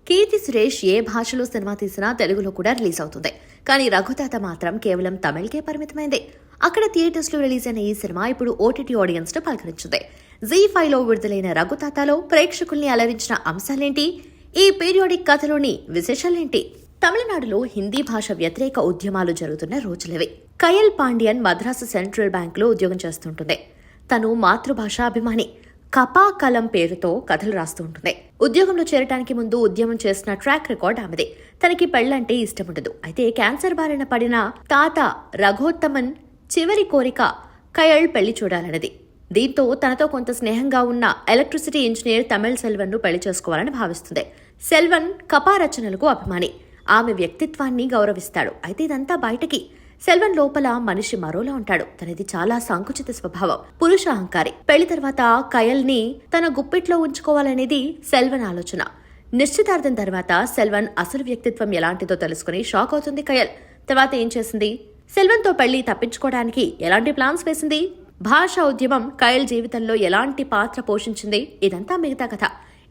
కీర్తి సురేష్ ఏ భాషలో సినిమా తీసినా తెలుగులో కూడా రిలీజ్ అవుతుంది. కానీ రఘుతాత మాత్రం కేవలం తమిళ్కే పరిమితమైంది. అక్కడ థియేటర్స్ లో రిలీజ్ అయిన ఈ సినిమా ఇప్పుడు ఓటీటీ ఆడియన్స్ ను పలకరించింది. ZEE5 లో విడుదలైన రఘుతాతలో ప్రేక్షకుల్ని అలరించిన అంశాలేంటి? ఈ పీరియాడిక్ కథలోని విశేషాలేంటి? తమిళనాడులో హిందీ భాష వ్యతిరేక ఉద్యమాలు జరుగుతున్న రోజులవి. కయల్ పాండ్యన్ మద్రాసు సెంట్రల్ బ్యాంక్ లో ఉద్యోగం చేస్తుంటుంది. తను మాతృభాష అభిమాని. కపా కలం పేరుతో కథలు రాస్తూ ఉంటుంది. ఉద్యోగంలో చేరటానికి ముందు ఉద్యమం చేసిన ట్రాక్ రికార్డ్ ఆమెది. తనకి పెళ్లంటే ఇష్టముండదు. అయితే క్యాన్సర్ బారిన పడిన తాత రఘోత్తమన్ చివరి కోరిక కయల్ పెళ్లి చూడాలన్నది. దీంతో తనతో కొంత స్నేహంగా ఉన్న ఎలక్ట్రిసిటీ ఇంజనీర్ తమిళ్ సెల్వన్ ను పెళ్లి చేసుకోవాలని భావిస్తుంది. సెల్వన్ కపా రచనలకు అభిమాని. ఆమె వ్యక్తిత్వాన్ని గౌరవిస్తాడు. అయితే ఇదంతా బయటకి. సెల్వన్ లోపల మనిషి మరోలా ఉంటాడు. తనది చాలా సంకుచిత స్వభావం, పురుష అహంకారి. పెళ్లి తర్వాత కయల్ ని తన గుప్పిట్లో ఉంచుకోవాలనేది సెల్వన్ ఆలోచన. నిశ్చితార్థం తర్వాత సెల్వన్ అసలు వ్యక్తిత్వం ఎలాంటిదో తెలుసుకుని షాక్ అవుతుంది కయల్. తర్వాత ఏం చేసింది? సెల్వన్ తో పెళ్లి తప్పించుకోవడానికి ఎలాంటి ప్లాన్స్ వేసింది? భాషా ఉద్యమం కయల్ జీవితంలో ఎలాంటి పాత్ర పోషించింది? ఇదంతా మిగతా కథ.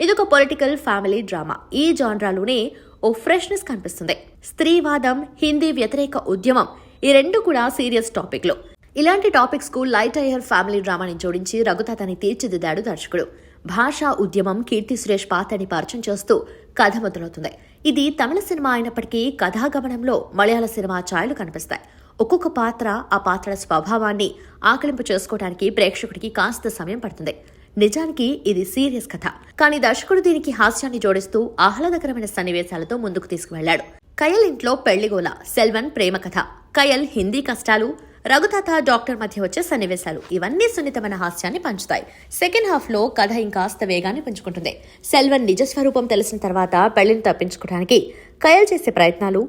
ఇదొక పొలిటికల్ ఫ్యామిలీ డ్రామా. ఈ జాన్రాలోనే ఓ ఫ్రెష్నెస్ కనిపిస్తుంది. స్త్రీవాదం, హిందీ వ్యతిరేక ఉద్యమం, ఈ రెండు కూడా సీరియస్ టాపిక్లు. ఇలాంటి టాపిక్స్ కు లైట్ అయ్యర్ ఫ్యామిలీ డ్రామాని జోడించి రఘుతాతని తీర్చిదిద్దాడు దర్శకుడు. భాషా ఉద్యమం, కీర్తి సురేష్ పాత్రని పరిచయం చేస్తూ కథ మొదలవుతుంది. ఇది తమిళ సినిమా అయినప్పటికీ కథాగమనంలో మలయాళ సినిమా ఛాయలు కనిపిస్తాయి. ఒక్కొక్క పాత్ర ఆ పాత్రల స్వభావాన్ని ఆకలింపు చేసుకోవడానికి ప్రేక్షకుడికి కాస్త సమయం పడుతుంది. నిజానికి ఇది సీరియస్ కథ. కానీ దర్శకుడు దీనికి హాస్యాన్ని జోడిస్తూ ఆహ్లాదకరమైన సన్నివేశాలతో ముందుకు తీసుకువెళ్లాడు. కయల్ ఇంట్లో పెళ్లిగోల, సెల్వన్ ప్రేమ కథ, కయల్ హిందీ కష్టాలు, రఘుతాత డాక్టర్ మధ్య వచ్చే సన్నివేశాలు, ఇవన్నీ సున్నితమైన హాస్యాన్ని పంచుతాయి. సెకండ్ హాఫ్ లో కథ ఇంకాస్త వేగాన్ని పెంచుకుంటుంది. సెల్వన్ నిజస్వరూపం తెలిసిన తర్వాత పెళ్లిని తప్పించుకోవడానికి కయల్ చేసే ప్రయత్నాలు,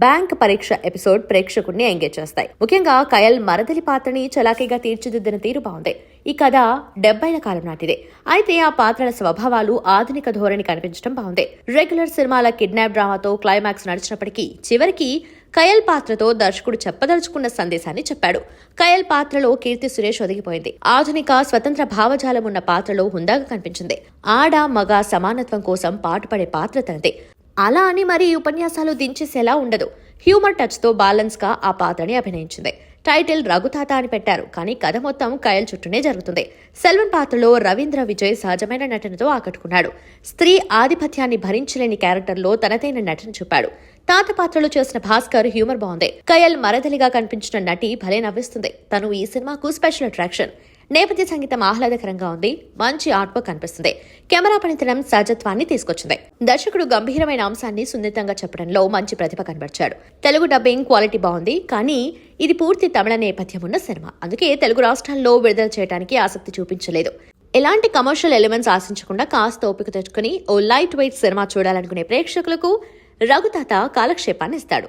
బ్యాంక్ పరీక్ష ఎపిసోడ్ ప్రేక్షకుడిని ఎంగేజ్ చేస్తాయి. ముఖ్యంగా కయల్ మరదలి పాత్రని చలాకీగా తీర్చిదిద్దిన తీరు బాగుంది. ఈ కథ 70ల కాలం నాటిదే. అయితే ఆ పాత్రల స్వభావాలు ఆధునిక ధోరణి కనిపించడం బాగుంది. రెగ్యులర్ సినిమాల కిడ్నాప్ డ్రామాతో క్లైమాక్స్ నడిచినప్పటికీ చివరికి కయల్ పాత్రతో దర్శకుడు చెప్పదలుచుకున్న సందేశాన్ని చెప్పాడు. కయల్ పాత్రలో కీర్తి సురేష్ ఒదిగిపోయింది. ఆధునిక స్వతంత్ర భావజాలం ఉన్న పాత్రలో హుందాగా కనిపించింది. ఆడ మగ సమానత్వం కోసం పాటుపడే పాత్ర తనదే. అలా అని మరి ఉపన్యాసాలు దించేసేలా ఉండదు. హ్యూమర్ టచ్ తో బ్యాలెన్స్ గా ఆ పాత్రని అభినయించింది. టైటిల్ రఘుతాత అని పెట్టారు, కానీ కథ మొత్తం కయల్ చుట్టూనే జరుగుతుంది. సెల్వన్ పాత్రలో రవీంద్ర విజయ్ సహజమైన నటనతో ఆకట్టుకున్నాడు. స్త్రీ ఆధిపత్యాన్ని భరించలేని క్యారెక్టర్లో తనదైన నటన చూపాడు. తాత పాత్రలో చేసిన భాస్కర్ హ్యూమర్ బాగుంది. కయల్ మరదలిగా కనిపించిన నటి భలే నవ్విస్తుంది. తను ఈ సినిమాకు స్పెషల్ అట్రాక్షన్. నేపథ్య సంగీతం ఆహ్లాదకరంగా ఉంది. మంచి ఆర్ట్ వర్క్ కనిపిస్తుంది. కెమెరా పనితనం సహజత్వాన్ని తీసుకొచ్చింది. దర్శకుడు గంభీరమైన అంశాన్ని సున్నితంగా చెప్పడంలో మంచి ప్రతిభ కనబర్చాడు. తెలుగు డబ్బింగ్ క్వాలిటీ బాగుంది, కానీ ఇది పూర్తి తమిళ నేపథ్యం ఉన్న సినిమా. అందుకే తెలుగు రాష్ట్రాల్లో విడుదల చేయడానికి ఆసక్తి చూపించలేదు. ఎలాంటి కమర్షియల్ ఎలిమెంట్స్ ఆశించకుండా కాస్త ఓపిక తెచ్చుకుని ఓ లైట్ వెయిట్ సినిమా చూడాలనుకునే ప్రేక్షకులకు రఘుతాత కాలక్షేపాన్ని ఇస్తాడు.